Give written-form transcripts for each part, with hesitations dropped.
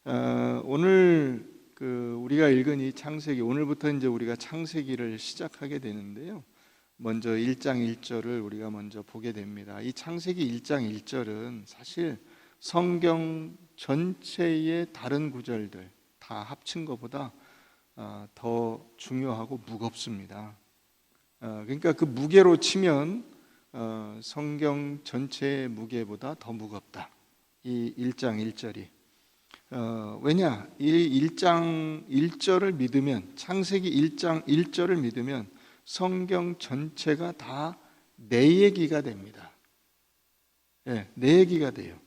오늘 우리가 읽은 이 창세기, 오늘부터 이제 우리가 창세기를 시작하게 되는데요. 먼저 1장 1절을 우리가 먼저 보게 됩니다. 이 창세기 1장 1절은 사실 성경 전체의 다른 구절들 다 합친 것보다 더 중요하고 무겁습니다. 그러니까 그 무게로 치면 성경 전체의 무게보다 더 무겁다. 이 1장 1절이. 왜냐? 이 1장 1절을 믿으면, 창세기 1장 1절을 믿으면 성경 전체가 다 내 얘기가 됩니다. 내 얘기가 돼요.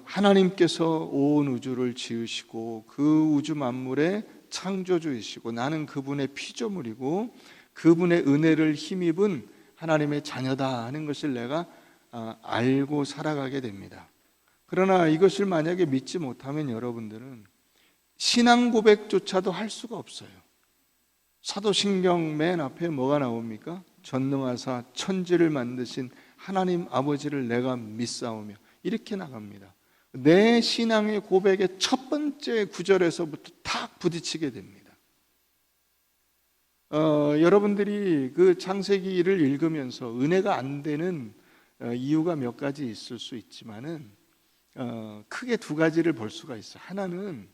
하나님께서 온 우주를 지으시고 그 우주 만물의 창조주이시고 나는 그분의 피조물이고 그분의 은혜를 힘입은 하나님의 자녀다 하는 것을 내가 알고 살아가게 됩니다. 그러나 이것을 만약에 믿지 못하면 여러분들은 신앙 고백조차도 할 수가 없어요. 사도신경 맨 앞에 뭐가 나옵니까? 전능하사 천지를 만드신 하나님 아버지를 내가 믿사오며 이렇게 나갑니다. 내 신앙의 고백의 첫 번째 구절에서부터 탁 부딪히게 됩니다. 여러분들이 그 창세기를 읽으면서 은혜가 안 되는 이유가 몇 가지 있을 수 있지만은 크게 두 가지를 볼 수가 있어요. 하나는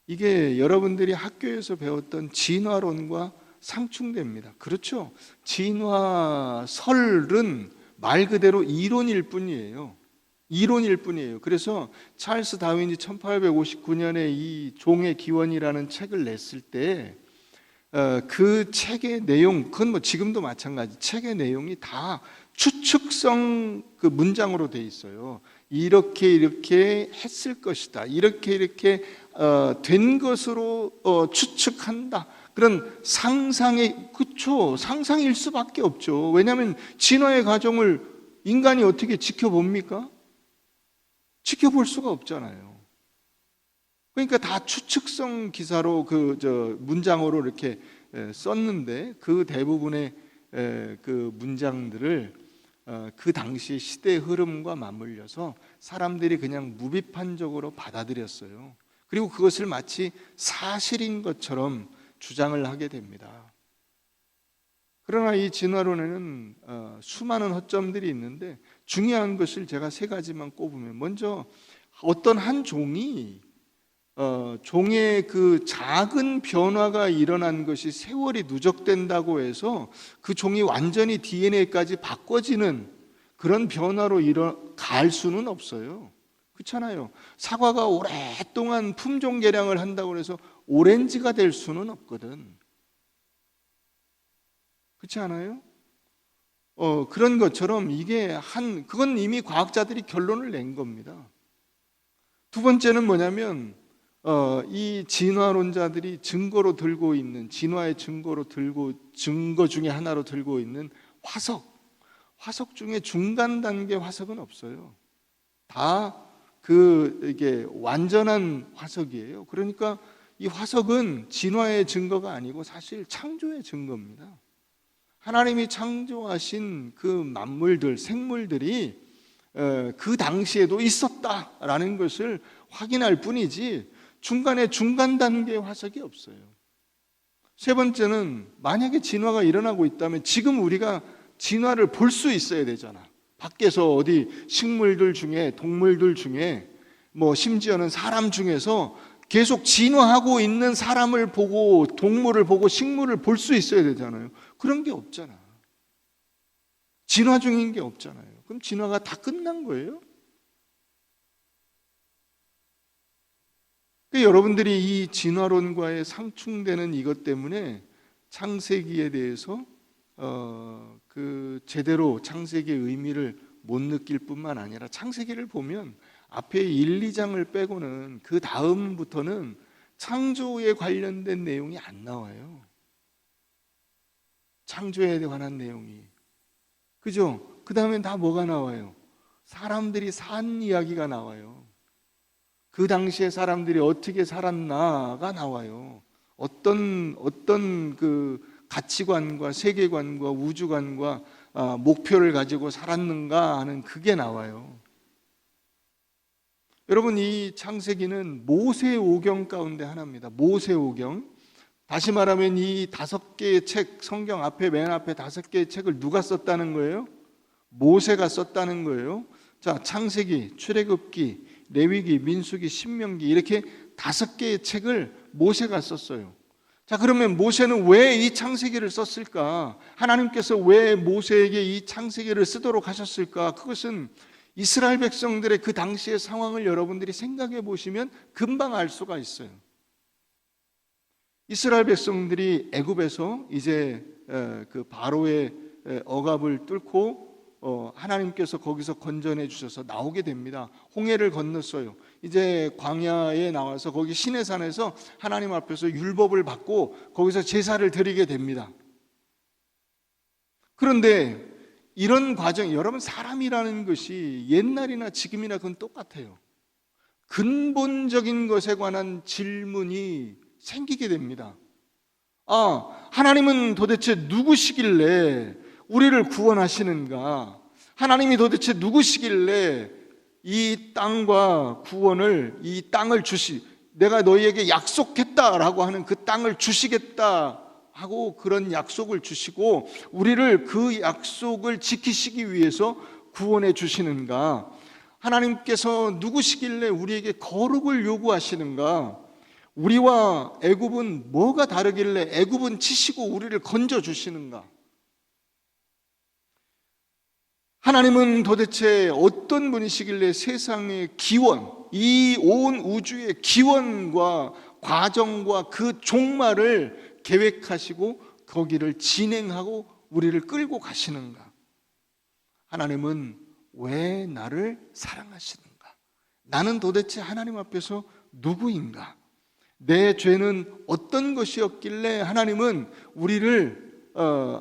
이게 여러분들이 학교에서 배웠던 진화론과 상충됩니다. 그렇죠? 진화설은 말 그대로 이론일 뿐이에요. 이론일 뿐이에요. 그래서 찰스 다윈이 1859년에 이 종의 기원이라는 책을 냈을 때 그 책의 내용, 그건 뭐 지금도 마찬가지. 책의 내용이 다 추측성 그 문장으로 돼 있어요. 이렇게 했을 것이다. 이렇게 된 것으로 추측한다. 그런 상상의, 그렇죠. 상상일 수밖에 없죠. 왜냐하면 진화의 과정을 인간이 어떻게 지켜봅니까? 지켜볼 수가 없잖아요. 그러니까 다 추측성 기사로 문장으로 이렇게 썼는데 그 대부분의 그 문장들을 그 당시 시대의 흐름과 맞물려서 사람들이 그냥 무비판적으로 받아들였어요. 그리고 그것을 마치 사실인 것처럼 주장을 하게 됩니다. 그러나 이 진화론에는 수많은 허점들이 있는데 중요한 것을 제가 세 가지만 꼽으면, 먼저 어떤 한 종이 종의 그 작은 변화가 일어난 것이 세월이 누적된다고 해서 그 종이 완전히 DNA까지 바꿔지는 그런 변화로 갈 수는 없어요. 그렇잖아요. 사과가 오랫동안 품종 개량을 한다고 해서 오렌지가 될 수는 없거든. 그렇지 않아요? 그런 것처럼 그건 이미 과학자들이 결론을 낸 겁니다. 두 번째는 뭐냐면 이 진화론자들이 증거로 들고 있는, 진화의 증거 중에 하나로 들고 있는 화석 중에 중간 단계 화석은 없어요. 다 이게 완전한 화석이에요. 그러니까 이 화석은 진화의 증거가 아니고 사실 창조의 증거입니다. 하나님이 창조하신 그 만물들, 생물들이 그 당시에도 있었다라는 것을 확인할 뿐이지 중간에 중간 단계의 화석이 없어요. 세 번째는 만약에 진화가 일어나고 있다면 지금 우리가 진화를 볼 수 있어야 되잖아. 밖에서 어디 식물들 중에, 동물들 중에, 뭐 심지어는 사람 중에서 계속 진화하고 있는 사람을 보고, 동물을 보고, 식물을 볼 수 있어야 되잖아요. 그런 게 없잖아. 진화 중인 게 없잖아요. 그럼 진화가 다 끝난 거예요? 여러분들이 이 진화론과의 상충되는 이것 때문에 창세기에 대해서 제대로 창세기의 의미를 못 느낄 뿐만 아니라 창세기를 보면 앞에 1, 2장을 빼고는 그 다음부터는 창조에 관련된 내용이 안 나와요. 창조에 관한 내용이. 그죠? 그 다음엔 다 뭐가 나와요? 사람들이 산 이야기가 나와요. 그 당시에 사람들이 어떻게 살았나가 나와요. 어떤 그 가치관과 세계관과 우주관과 목표를 가지고 살았는가 하는 그게 나와요. 여러분, 이 창세기는 모세오경 가운데 하나입니다. 모세오경. 다시 말하면 이 5개의 책, 성경 앞에 맨 앞에 5개의 책을 누가 썼다는 거예요? 모세가 썼다는 거예요. 자, 창세기, 출애굽기, 레위기, 민수기, 신명기, 이렇게 5개의 책을 모세가 썼어요. 자, 그러면 모세는 왜 이 창세기를 썼을까? 하나님께서 왜 모세에게 이 창세기를 쓰도록 하셨을까? 그것은 이스라엘 백성들의 그 당시의 상황을 여러분들이 생각해 보시면 금방 알 수가 있어요. 이스라엘 백성들이 애굽에서 이제 그 바로의 억압을 뚫고 하나님께서 거기서 건져내 주셔서 나오게 됩니다. 홍해를 건넜어요. 이제 광야에 나와서 거기 시내산에서 하나님 앞에서 율법을 받고 거기서 제사를 드리게 됩니다. 그런데 이런 과정, 여러분, 사람이라는 것이 옛날이나 지금이나 그건 똑같아요. 근본적인 것에 관한 질문이 생기게 됩니다. 하나님은 도대체 누구시길래 우리를 구원하시는가? 하나님이 도대체 누구시길래 이 땅과 구원을, 이 땅을 내가 너희에게 약속했다라고 하는 그 땅을 주시겠다 하고 그런 약속을 주시고 우리를 그 약속을 지키시기 위해서 구원해 주시는가? 하나님께서 누구시길래 우리에게 거룩을 요구하시는가? 우리와 애굽은 뭐가 다르길래 애굽은 치시고 우리를 건져 주시는가? 하나님은 도대체 어떤 분이시길래 세상의 기원, 이 온 우주의 기원과 과정과 그 종말을 계획하시고 거기를 진행하고 우리를 끌고 가시는가? 하나님은 왜 나를 사랑하시는가? 나는 도대체 하나님 앞에서 누구인가? 내 죄는 어떤 것이었길래 하나님은 우리를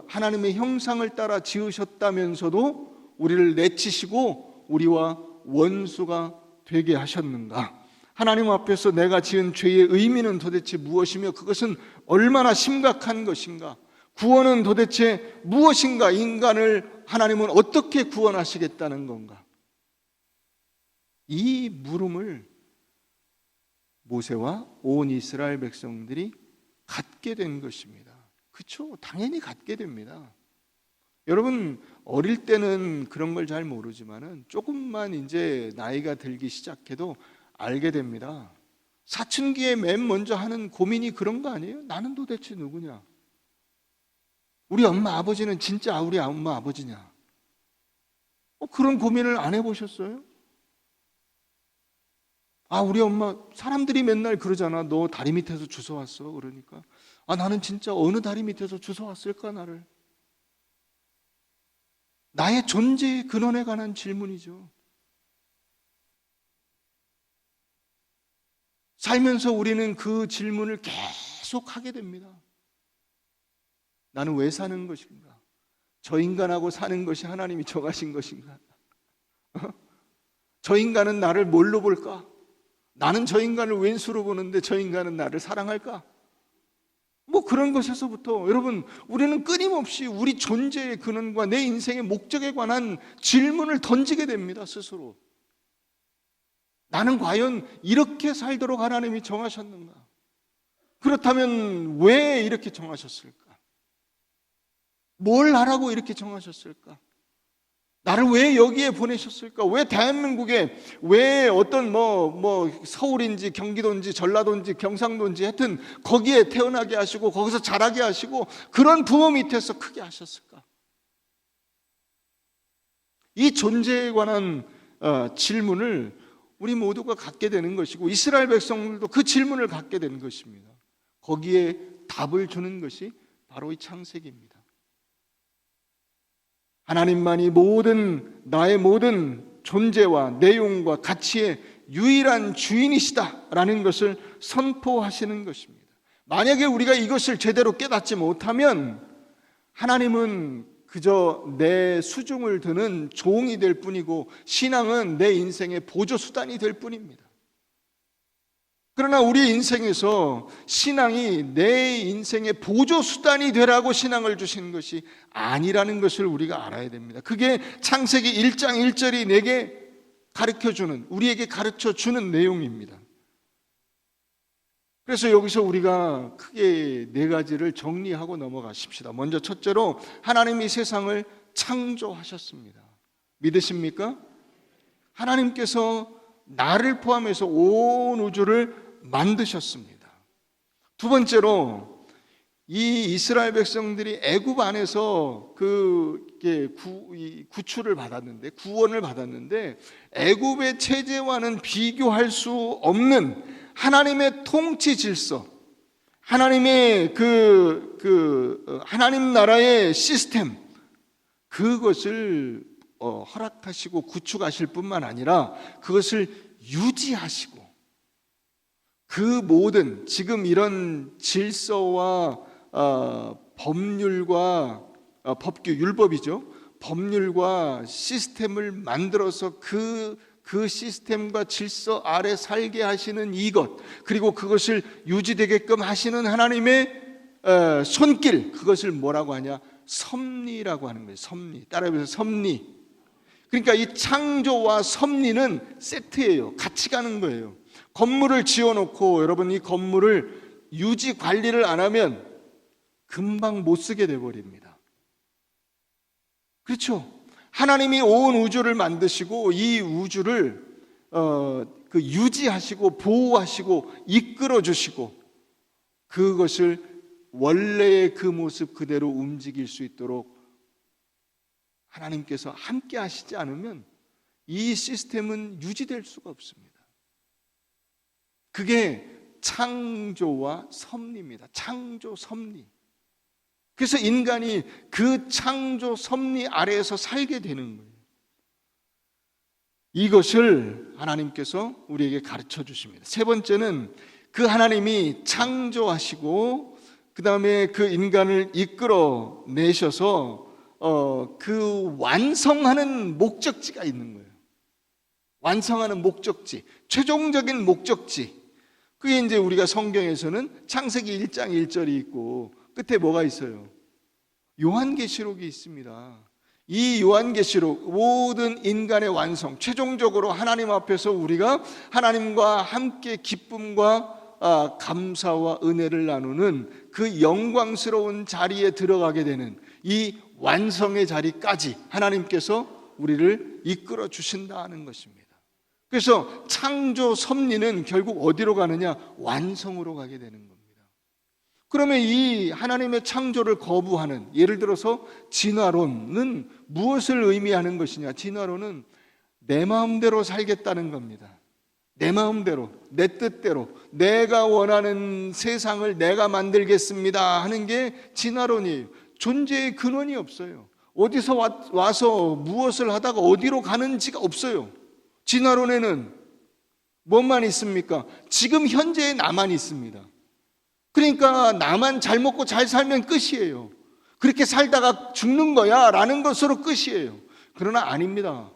하나님의 형상을 따라 지으셨다면서도 우리를 내치시고 우리와 원수가 되게 하셨는가? 하나님 앞에서 내가 지은 죄의 의미는 도대체 무엇이며 그것은 얼마나 심각한 것인가? 구원은 도대체 무엇인가? 인간을 하나님은 어떻게 구원하시겠다는 건가? 이 물음을 모세와 온 이스라엘 백성들이 갖게 된 것입니다. 그렇죠? 당연히 갖게 됩니다. 여러분, 어릴 때는 그런 걸 잘 모르지만은 조금만 이제 나이가 들기 시작해도 알게 됩니다. 사춘기에 맨 먼저 하는 고민이 그런 거 아니에요? 나는 도대체 누구냐? 우리 엄마 아버지는 진짜 우리 엄마 아버지냐? 그런 고민을 안 해보셨어요? 우리 엄마, 사람들이 맨날 그러잖아. 너 다리 밑에서 주워왔어. 그러니까 나는 진짜 어느 다리 밑에서 주워왔을까 나를? 나의 존재의 근원에 관한 질문이죠. 살면서 우리는 그 질문을 계속 하게 됩니다. 나는 왜 사는 것인가? 저 인간하고 사는 것이 하나님이 정하신 것인가? 저 인간은 나를 뭘로 볼까? 나는 저 인간을 왼수로 보는데 저 인간은 나를 사랑할까? 그런 것에서부터 여러분, 우리는 끊임없이 우리 존재의 근원과 내 인생의 목적에 관한 질문을 던지게 됩니다. 스스로. 나는 과연 이렇게 살도록 하나님이 정하셨는가? 그렇다면 왜 이렇게 정하셨을까? 뭘 하라고 이렇게 정하셨을까? 나를 왜 여기에 보내셨을까? 왜 대한민국에, 왜 어떤 서울인지 경기도인지 전라도인지 경상도인지 하여튼 거기에 태어나게 하시고 거기서 자라게 하시고 그런 부모 밑에서 크게 하셨을까? 이 존재에 관한 질문을 우리 모두가 갖게 되는 것이고 이스라엘 백성들도 그 질문을 갖게 되는 것입니다. 거기에 답을 주는 것이 바로 이 창세기입니다. 하나님만이 나의 모든 존재와 내용과 가치의 유일한 주인이시다라는 것을 선포하시는 것입니다. 만약에 우리가 이것을 제대로 깨닫지 못하면 하나님은 그저 내 수중을 드는 종이 될 뿐이고 신앙은 내 인생의 보조수단이 될 뿐입니다. 그러나 우리 인생에서 신앙이 내 인생의 보조수단이 되라고 신앙을 주신 것이 아니라는 것을 우리가 알아야 됩니다. 그게 창세기 1장 1절이 내게 가르쳐주는, 우리에게 가르쳐주는 내용입니다. 그래서 여기서 우리가 크게 네 가지를 정리하고 넘어가십시다. 먼저 첫째로 하나님이 세상을 창조하셨습니다. 믿으십니까? 하나님께서 나를 포함해서 온 우주를 만드셨습니다. 두 번째로 이 이스라엘 백성들이 애굽 안에서 구출을 받았는데, 구원을 받았는데 애굽의 체제와는 비교할 수 없는 하나님의 통치 질서, 하나님의 하나님 나라의 시스템, 그것을 허락하시고 구축하실 뿐만 아니라 그것을 유지하시고, 그 모든 지금 이런 질서와 법률과 법규, 율법이죠. 법률과 시스템을 만들어서 그 시스템과 질서 아래 살게 하시는 이것, 그리고 그것을 유지되게끔 하시는 하나님의 손길, 그것을 뭐라고 하냐? 섭리라고 하는 거예요. 섭리. 따라해보세요. 섭리. 그러니까 이 창조와 섭리는 세트예요. 같이 가는 거예요. 건물을 지어놓고 여러분 이 건물을 유지 관리를 안 하면 금방 못 쓰게 돼버립니다. 그렇죠? 하나님이 온 우주를 만드시고 이 우주를 유지하시고 보호하시고 이끌어 주시고, 그것을 원래의 그 모습 그대로 움직일 수 있도록 하나님께서 함께 하시지 않으면 이 시스템은 유지될 수가 없습니다. 그게 창조와 섭리입니다. 창조 섭리. 그래서 인간이 그 창조 섭리 아래에서 살게 되는 거예요. 이것을 하나님께서 우리에게 가르쳐 주십니다. 세 번째는 그 하나님이 창조하시고 그 다음에 그 인간을 이끌어 내셔서 그 완성하는 목적지가 있는 거예요. 완성하는 목적지, 최종적인 목적지. 그게 이제 우리가 성경에서는 창세기 1장 1절이 있고 끝에 뭐가 있어요? 요한계시록이 있습니다. 이 요한계시록, 모든 인간의 완성, 최종적으로 하나님 앞에서 우리가 하나님과 함께 기쁨과 감사와 은혜를 나누는 그 영광스러운 자리에 들어가게 되는 이 완성의 자리까지 하나님께서 우리를 이끌어 주신다는 것입니다. 그래서 창조 섭리는 결국 어디로 가느냐? 완성으로 가게 되는 겁니다. 그러면 이 하나님의 창조를 거부하는, 예를 들어서 진화론은 무엇을 의미하는 것이냐? 진화론은 내 마음대로 살겠다는 겁니다. 내 마음대로, 내 뜻대로, 내가 원하는 세상을 내가 만들겠습니다 하는 게 진화론이에요. 존재의 근원이 없어요. 어디서 와서 무엇을 하다가 어디로 가는지가 없어요. 진화론에는 뭐만 있습니까? 지금 현재의 나만 있습니다. 그러니까 나만 잘 먹고 잘 살면 끝이에요. 그렇게 살다가 죽는 거야 라는 것으로 끝이에요. 그러나 아닙니다.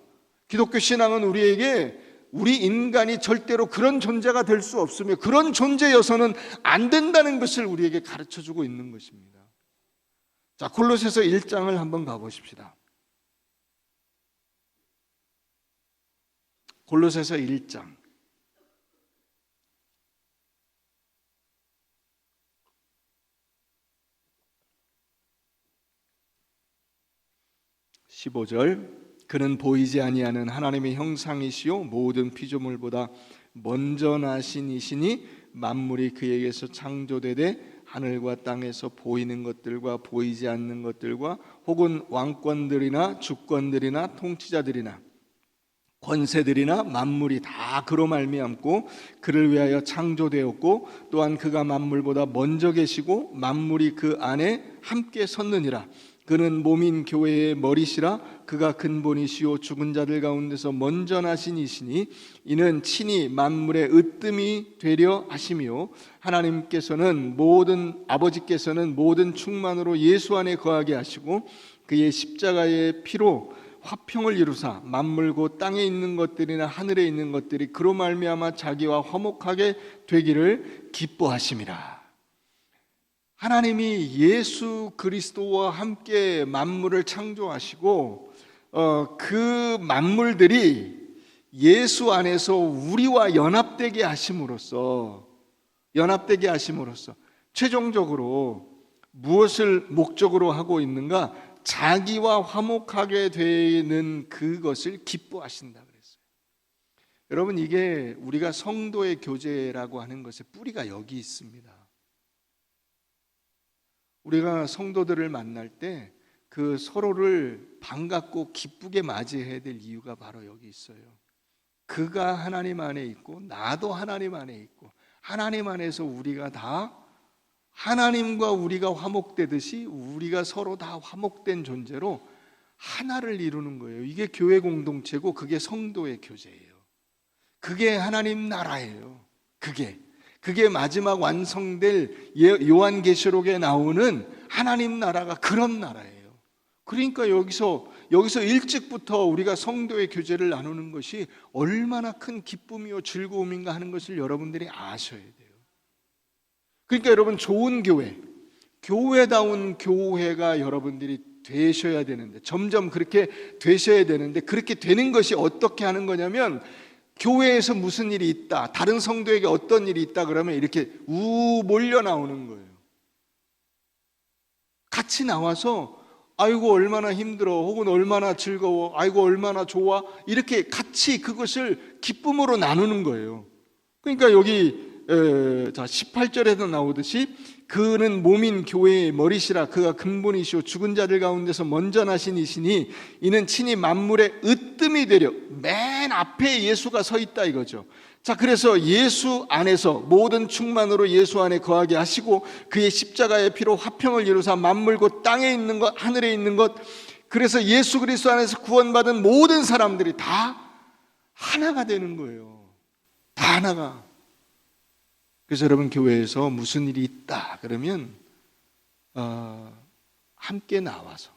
기독교 신앙은 우리에게 우리 인간이 절대로 그런 존재가 될 수 없으며 그런 존재여서는 안 된다는 것을 우리에게 가르쳐주고 있는 것입니다. 자, 골로새서 1장을 한번 가보십시다. 골로새서 1장 15절, 그는 보이지 아니하는 하나님의 형상이시요 모든 피조물보다 먼저 나신 이시니 만물이 그에게서 창조되되 하늘과 땅에서 보이는 것들과 보이지 않는 것들과 혹은 왕권들이나 주권들이나 통치자들이나 권세들이나 만물이 다 그로 말미암고 그를 위하여 창조되었고 또한 그가 만물보다 먼저 계시고 만물이 그 안에 함께 섰느니라. 그는 몸인 교회의 머리시라. 그가 근본이시요 죽은 자들 가운데서 먼저 나신 이시니 이는 친히 만물의 으뜸이 되려 하시며 아버지께서는 모든 충만으로 예수 안에 거하게 하시고 그의 십자가의 피로 화평을 이루사 만물 곧 땅에 있는 것들이나 하늘에 있는 것들이 그로 말미암아 자기와 화목하게 되기를 기뻐하심이라. 하나님이 예수 그리스도와 함께 만물을 창조하시고 그 만물들이 예수 안에서 우리와 연합되게 하심으로써 최종적으로 무엇을 목적으로 하고 있는가? 자기와 화목하게 되는 그것을 기뻐하신다 그랬어요. 여러분, 이게 우리가 성도의 교제라고 하는 것의 뿌리가 여기 있습니다. 우리가 성도들을 만날 때 그 서로를 반갑고 기쁘게 맞이해야 될 이유가 바로 여기 있어요. 그가 하나님 안에 있고 나도 하나님 안에 있고 하나님 안에서 우리가 다 하나님과 우리가 화목되듯이 우리가 서로 다 화목된 존재로 하나를 이루는 거예요. 이게 교회 공동체고 그게 성도의 교제예요. 그게 하나님 나라예요. 그게 마지막 완성될 요한계시록에 나오는 하나님 나라가 그런 나라예요. 그러니까 여기서 일찍부터 우리가 성도의 교제를 나누는 것이 얼마나 큰 기쁨이요 즐거움인가 하는 것을 여러분들이 아셔야 돼요. 그러니까 여러분, 좋은 교회다운 교회가 여러분들이 되셔야 되는데, 점점 그렇게 되셔야 되는데, 그렇게 되는 것이 어떻게 하는 거냐면, 교회에서 무슨 일이 있다, 다른 성도에게 어떤 일이 있다 그러면 이렇게 몰려 나오는 거예요. 같이 나와서 아이고 얼마나 힘들어, 혹은 얼마나 즐거워, 아이고 얼마나 좋아, 이렇게 같이 그것을 기쁨으로 나누는 거예요. 그러니까 여기 18절에도 나오듯이 그는 몸인 교회의 머리시라. 그가 근본이시오 죽은 자들 가운데서 먼저 나신 이시니 이는 친히 만물의 으뜸이 되려. 맨 앞에 예수가 서 있다 이거죠. 자, 그래서 예수 안에서 모든 충만으로 예수 안에 거하게 하시고 그의 십자가의 피로 화평을 이루사 만물 곧 땅에 있는 것 하늘에 있는 것, 그래서 예수 그리스도 안에서 구원받은 모든 사람들이 다 하나가 되는 거예요. 다 하나가. 그래서 여러분, 교회에서 무슨 일이 있다 그러면 함께 나와서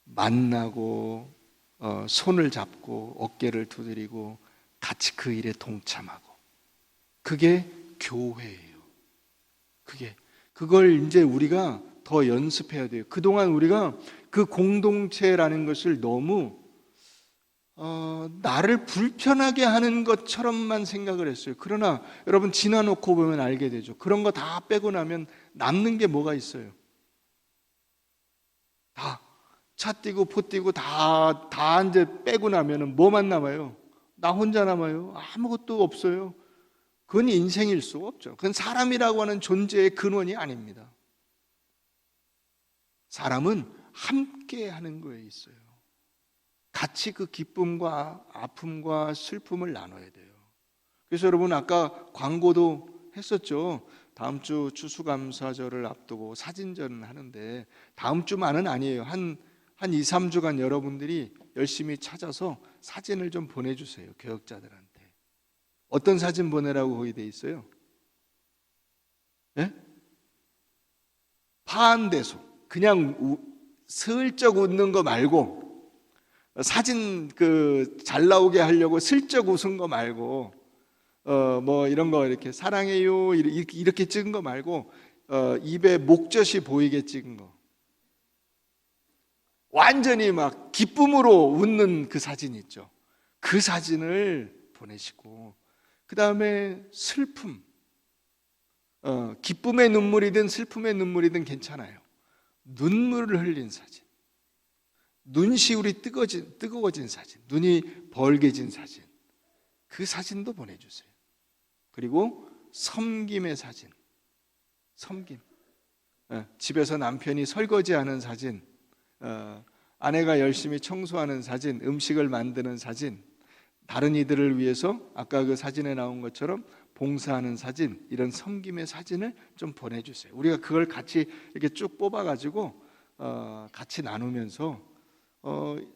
만나고 손을 잡고 어깨를 두드리고 같이 그 일에 동참하고, 그게 교회예요. 그걸 이제 우리가 더 연습해야 돼요. 그동안 우리가 그 공동체라는 것을 너무 나를 불편하게 하는 것처럼만 생각을 했어요. 그러나 여러분, 지나놓고 보면 알게 되죠. 그런 거 다 빼고 나면 남는 게 뭐가 있어요? 다 차 띄고 포 띄고 다 이제 빼고 나면은 뭐만 남아요? 나 혼자 남아요. 아무것도 없어요. 그건 인생일 수가 없죠. 그건 사람이라고 하는 존재의 근원이 아닙니다. 사람은 함께 하는 거에 있어요. 같이 그 기쁨과 아픔과 슬픔을 나눠야 돼요. 그래서 여러분, 아까 광고도 했었죠. 다음 주 추수감사절을 앞두고 사진전을 하는데, 다음 주만은 아니에요. 한 2, 3주간 여러분들이 열심히 찾아서 사진을 좀 보내주세요. 교역자들한테. 어떤 사진 보내라고 거기 돼 있어요? 예? 파한대소. 그냥 슬쩍 웃는 거 말고, 사진 잘 나오게 하려고 슬쩍 웃은 거 말고, 뭐 이런 거 이렇게 사랑해요 이렇게 찍은 거 말고, 입에 목젖이 보이게 찍은 거, 완전히 막 기쁨으로 웃는 그 사진 있죠. 그 사진을 보내시고, 그 다음에 슬픔, 기쁨의 눈물이든 슬픔의 눈물이든 괜찮아요. 눈물을 흘린 사진, 눈시울이 뜨거워진 사진, 눈이 벌게진 사진, 그 사진도 보내주세요. 그리고 섬김의 사진, 집에서 남편이 설거지하는 사진, 아내가 열심히 청소하는 사진, 음식을 만드는 사진, 다른 이들을 위해서 아까 그 사진에 나온 것처럼 봉사하는 사진, 이런 섬김의 사진을 좀 보내주세요. 우리가 그걸 같이 이렇게 쭉 뽑아가지고 같이 나누면서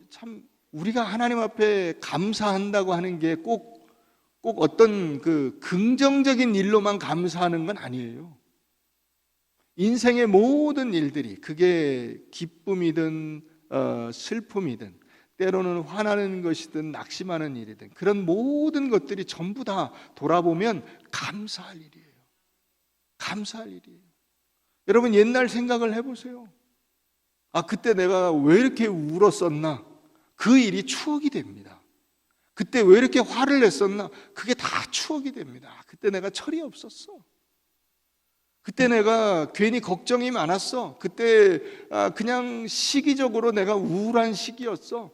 참 우리가 하나님 앞에 감사한다고 하는 게 꼭 어떤 그 긍정적인 일로만 감사하는 건 아니에요. 인생의 모든 일들이, 그게 기쁨이든 슬픔이든 때로는 화나는 것이든 낙심하는 일이든, 그런 모든 것들이 전부 다 돌아보면 감사할 일이에요. 감사할 일이에요. 여러분, 옛날 생각을 해보세요. 그때 내가 왜 이렇게 울었었나? 그 일이 추억이 됩니다. 그때 왜 이렇게 화를 냈었나? 그게 다 추억이 됩니다. 그때 내가 철이 없었어. 그때 내가 괜히 걱정이 많았어. 그때 그냥 시기적으로 내가 우울한 시기였어.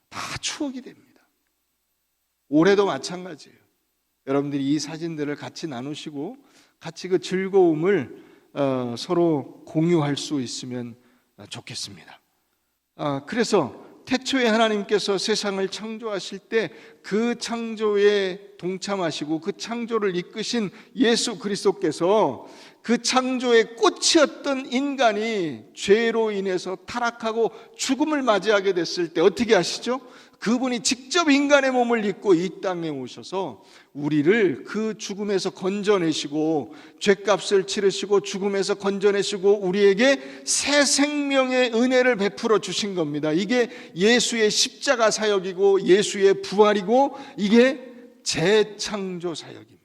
다 추억이 됩니다. 올해도 마찬가지예요. 여러분들이 이 사진들을 같이 나누시고 같이 그 즐거움을 서로 공유할 수 있으면 좋겠습니다. 그래서 태초에 하나님께서 세상을 창조하실 때 그 창조에 동참하시고 그 창조를 이끄신 예수 그리스도께서 그 창조의 꽃이었던 인간이 죄로 인해서 타락하고 죽음을 맞이하게 됐을 때 어떻게 하시죠? 그분이 직접 인간의 몸을 입고 이 땅에 오셔서 우리를 그 죽음에서 건져내시고 죄값을 치르시고 죽음에서 건져내시고 우리에게 새 생명의 은혜를 베풀어 주신 겁니다. 이게 예수의 십자가 사역이고 예수의 부활이고 이게 재창조 사역입니다.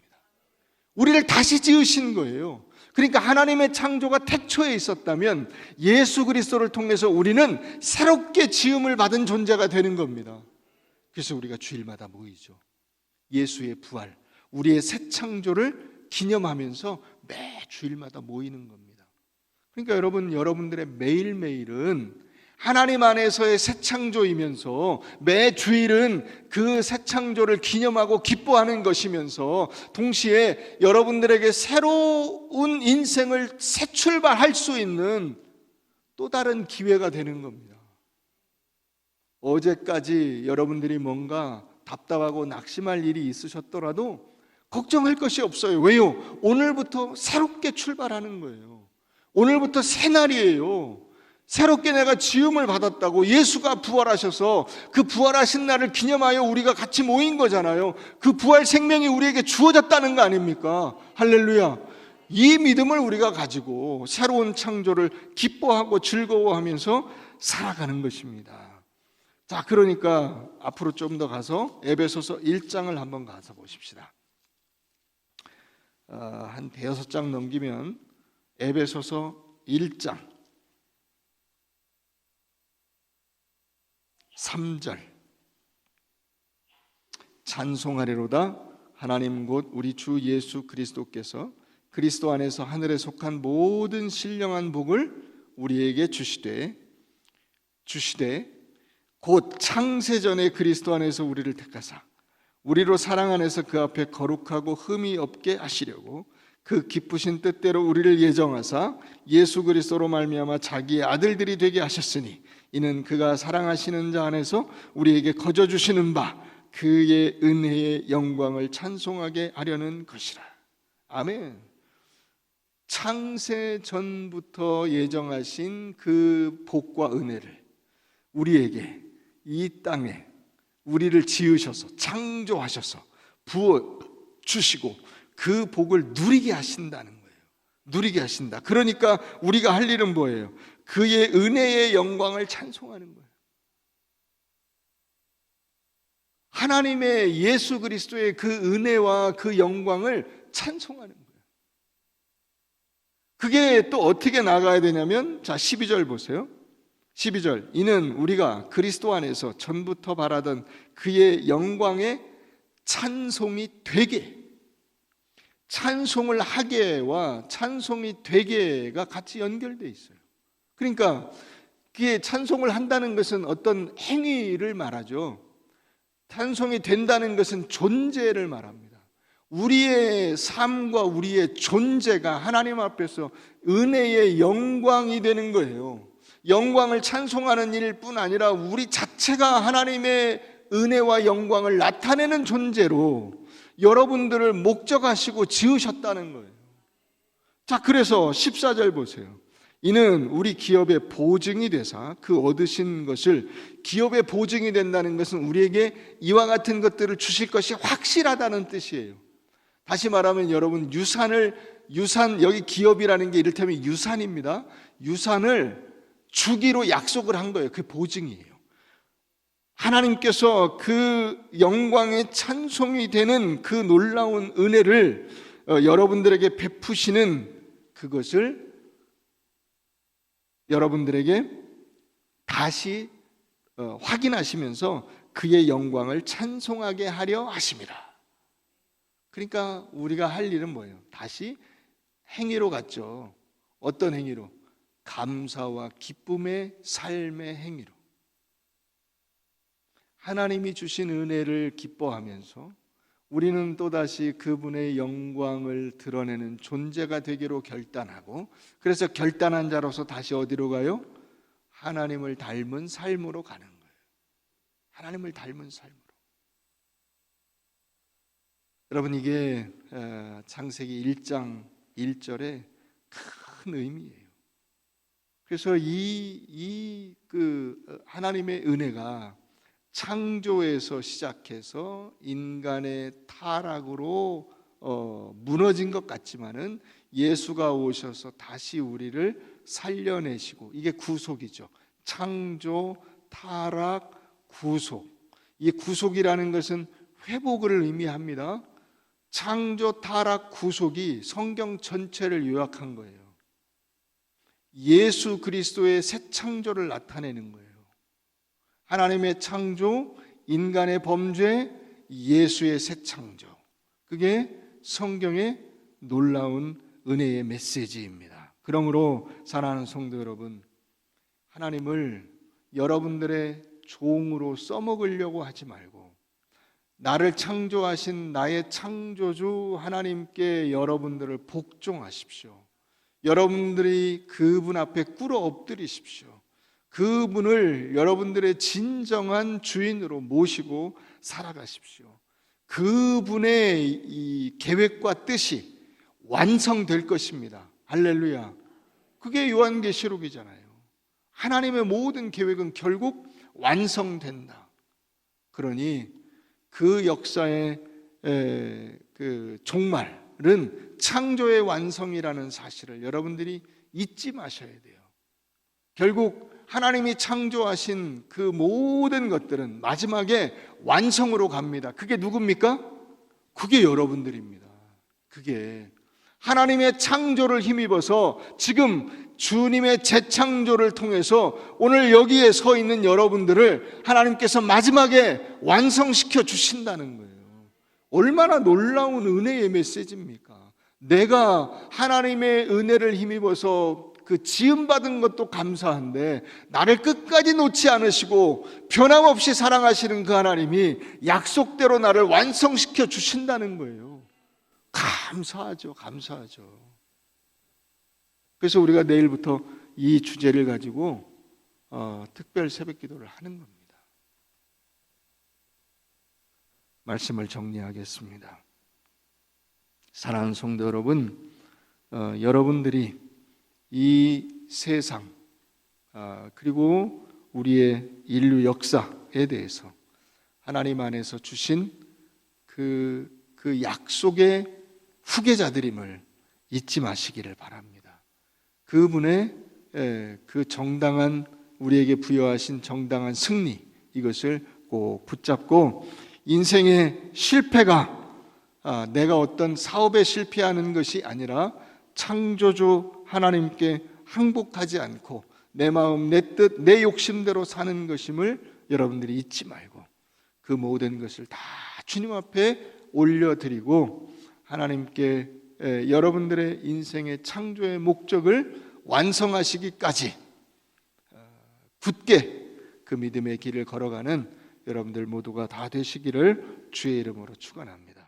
우리를 다시 지으신 거예요. 그러니까 하나님의 창조가 태초에 있었다면 예수 그리스도를 통해서 우리는 새롭게 지음을 받은 존재가 되는 겁니다. 그래서 우리가 주일마다 모이죠. 예수의 부활, 우리의 새 창조를 기념하면서 매 주일마다 모이는 겁니다. 그러니까 여러분들의 매일매일은 하나님 안에서의 새 창조이면서 매 주일은 그 새 창조를 기념하고 기뻐하는 것이면서 동시에 여러분들에게 새로운 인생을 새 출발할 수 있는 또 다른 기회가 되는 겁니다. 어제까지 여러분들이 뭔가 답답하고 낙심할 일이 있으셨더라도 걱정할 것이 없어요. 왜요? 오늘부터 새롭게 출발하는 거예요. 오늘부터 새 날이에요. 새롭게 내가 지음을 받았다고 예수가 부활하셔서 그 부활하신 날을 기념하여 우리가 같이 모인 거잖아요. 그 부활 생명이 우리에게 주어졌다는 거 아닙니까? 할렐루야. 이 믿음을 우리가 가지고 새로운 창조를 기뻐하고 즐거워하면서 살아가는 것입니다. 자, 그러니까 앞으로 좀 더 가서 에베소서 1장을 한번 가서 보십시다. 한 대여섯 장 넘기면 에베소서 1장 3절 찬송하리로다 하나님 곧 우리 주 예수 그리스도께서 그리스도 안에서 하늘에 속한 모든 신령한 복을 우리에게 주시되 곧 창세전에 그리스도 안에서 우리를 택하사 우리로 사랑 안에서 그 앞에 거룩하고 흠이 없게 하시려고 그 기쁘신 뜻대로 우리를 예정하사 예수 그리스도로 말미암아 자기의 아들들이 되게 하셨으니 이는 그가 사랑하시는 자 안에서 우리에게 거저 주시는 바 그의 은혜의 영광을 찬송하게 하려는 것이라. 아멘. 창세 전부터 예정하신 그 복과 은혜를 우리에게 이 땅에 우리를 지으셔서 창조하셔서 부어 주시고 그 복을 누리게 하신다는 거예요. 누리게 하신다. 그러니까 우리가 할 일은 뭐예요? 그의 은혜의 영광을 찬송하는 거예요. 하나님의 예수 그리스도의 그 은혜와 그 영광을 찬송하는 거예요. 그게 또 어떻게 나가야 되냐면 자 12절 보세요. 12절 이는 우리가 그리스도 안에서 전부터 바라던 그의 영광의 찬송이 되게 찬송을 하게와 찬송이 되게가 같이 연결되어 있어요. 그러니까 그게 찬송을 한다는 것은 어떤 행위를 말하죠. 찬송이 된다는 것은 존재를 말합니다. 우리의 삶과 우리의 존재가 하나님 앞에서 은혜의 영광이 되는 거예요. 영광을 찬송하는 일뿐 아니라 우리 자체가 하나님의 은혜와 영광을 나타내는 존재로 여러분들을 목적하시고 지으셨다는 거예요. 자, 그래서 14절 보세요. 이는 우리 기업의 보증이 되사 그 얻으신 것을 기업의 보증이 된다는 것은 우리에게 이와 같은 것들을 주실 것이 확실하다는 뜻이에요. 다시 말하면 여러분 유산 여기 기업이라는 게 이를테면 유산입니다. 유산을 주기로 약속을 한 거예요. 그게 보증이에요. 하나님께서 그 영광의 찬송이 되는 그 놀라운 은혜를 여러분들에게 베푸시는 그것을 여러분들에게 다시 확인하시면서 그의 영광을 찬송하게 하려 하심이라. 그러니까 우리가 할 일은 뭐예요? 다시 행위로 갔죠. 어떤 행위로? 감사와 기쁨의 삶의 행위로. 하나님이 주신 은혜를 기뻐하면서 우리는 또다시 그분의 영광을 드러내는 존재가 되기로 결단하고, 그래서 결단한 자로서 다시 어디로 가요? 하나님을 닮은 삶으로 가는 거예요. 하나님을 닮은 삶으로. 여러분, 이게 창세기 1장 1절의 큰 의미예요. 그래서 하나님의 은혜가 창조에서 시작해서 인간의 타락으로 무너진 것 같지만은 예수가 오셔서 다시 우리를 살려내시고, 이게 구속이죠. 창조, 타락, 구속. 이 구속이라는 것은 회복을 의미합니다. 창조, 타락, 구속이 성경 전체를 요약한 거예요. 예수 그리스도의 새 창조를 나타내는 거예요. 하나님의 창조, 인간의 범죄, 예수의 새 창조. 그게 성경의 놀라운 은혜의 메시지입니다. 그러므로 사랑하는 성도 여러분, 하나님을 여러분들의 종으로 써먹으려고 하지 말고 나를 창조하신 나의 창조주 하나님께 여러분들을 복종하십시오. 여러분들이 그분 앞에 꿇어 엎드리십시오. 그분을 여러분들의 진정한 주인으로 모시고 살아가십시오. 그분의 이 계획과 뜻이 완성될 것입니다. 할렐루야. 그게 요한계시록이잖아요. 하나님의 모든 계획은 결국 완성된다. 그러니 그 역사의 그 종말은 창조의 완성이라는 사실을 여러분들이 잊지 마셔야 돼요. 결국 하나님이 창조하신 그 모든 것들은 마지막에 완성으로 갑니다. 그게 누굽니까? 그게 여러분들입니다. 그게 하나님의 창조를 힘입어서 지금 주님의 재창조를 통해서 오늘 여기에 서 있는 여러분들을 하나님께서 마지막에 완성시켜 주신다는 거예요. 얼마나 놀라운 은혜의 메시지입니까? 내가 하나님의 은혜를 힘입어서 그 지음받은 것도 감사한데 나를 끝까지 놓지 않으시고 변함없이 사랑하시는 그 하나님이 약속대로 나를 완성시켜 주신다는 거예요. 감사하죠. 감사하죠. 그래서 우리가 내일부터 이 주제를 가지고 특별 새벽 기도를 하는 겁니다. 말씀을 정리하겠습니다. 사랑하는 성도 여러분, 여러분들이 이 세상 그리고 우리의 인류 역사에 대해서 하나님 안에서 주신 그 약속의 후계자들임을 잊지 마시기를 바랍니다. 그분의 그 정당한 우리에게 부여하신 정당한 승리, 이것을 꼭 붙잡고 인생의 실패가 내가 어떤 사업에 실패하는 것이 아니라 창조주 하나님께 항복하지 않고 내 마음, 내 뜻, 내 욕심대로 사는 것임을 여러분들이 잊지 말고 그 모든 것을 다 주님 앞에 올려드리고 하나님께 여러분들의 인생의 창조의 목적을 완성하시기까지 굳게 그 믿음의 길을 걸어가는 여러분들 모두가 다 되시기를 주의 이름으로 축원합니다.